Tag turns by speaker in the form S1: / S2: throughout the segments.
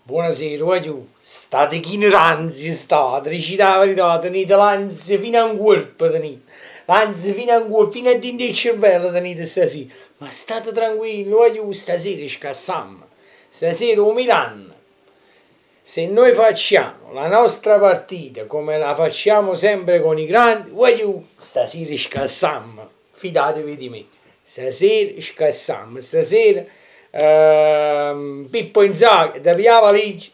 S1: Buonasera, voglio. State ignoranti, state, dici la verità, tenete l'ansia fino a un colpo, tenete. L'ansia fino a un colpo, fino a dentro il cervello tenete stasera. Ma state tranquilli, voglio, stasera scassiamo. Stasera o Milan. Se noi facciamo la nostra partita come la facciamo sempre con i grandi, voglio, stasera scassiamo. Fidatevi di me. Stasera scassiamo, stasera Pippo Inzaghi, da via valigia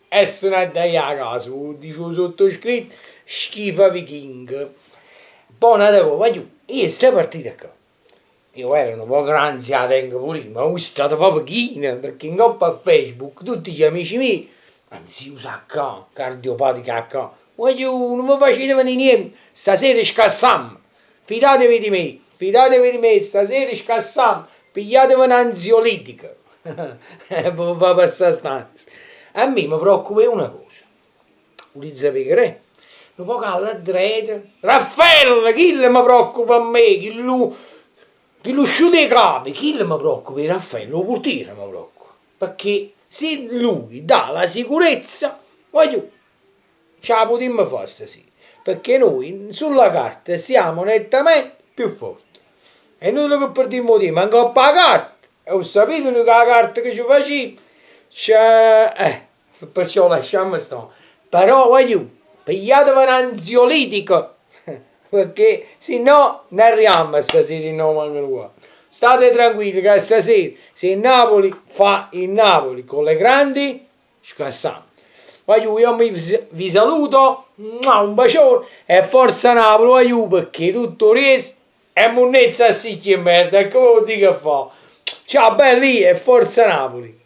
S1: e se ne dai a casa, dice il sottoscritto, schifa viking. Poi nata cosa, io sta partita qua, io ero un po' grande, la tengo pure, ma ho stato proprio china, perché in coppa a Facebook tutti gli amici miei, anzi usa qua, cardiopatica qua, non mi facete venire niente, stasera scassiamo, fidatevi di me, stasera scassiamo, pigliatevi un'ansiolitica, va passare stanza. A me mi preoccupa una cosa, volete sapere? Un po' alla dreta, Raffaele, chi mi preoccupa a me, chi lo sciude i capi, chi mi preoccupa? Raffaele, lo portiere mi preoccupa, perché se lui dà la sicurezza, voglio, ce la potremmo fare stasera, perché noi sulla carta siamo nettamente più forti. E noi che perdiamo tempo, manco a la carta. E ho sapete che la carta che ci facevo, perciò lasciamo stare. Però voglio, pigliatevi un ansiolitico, perché se no ne arriviamo stasera in nome qua. State tranquilli che stasera, se il Napoli fa il Napoli con le grandi, scassiamo. Voglio, io vi saluto, un bacione e forza Napoli, voglio, perché tutto il resto è monnezza a sì che merda, che vuol dire che fa? Ciao belli e forza Napoli!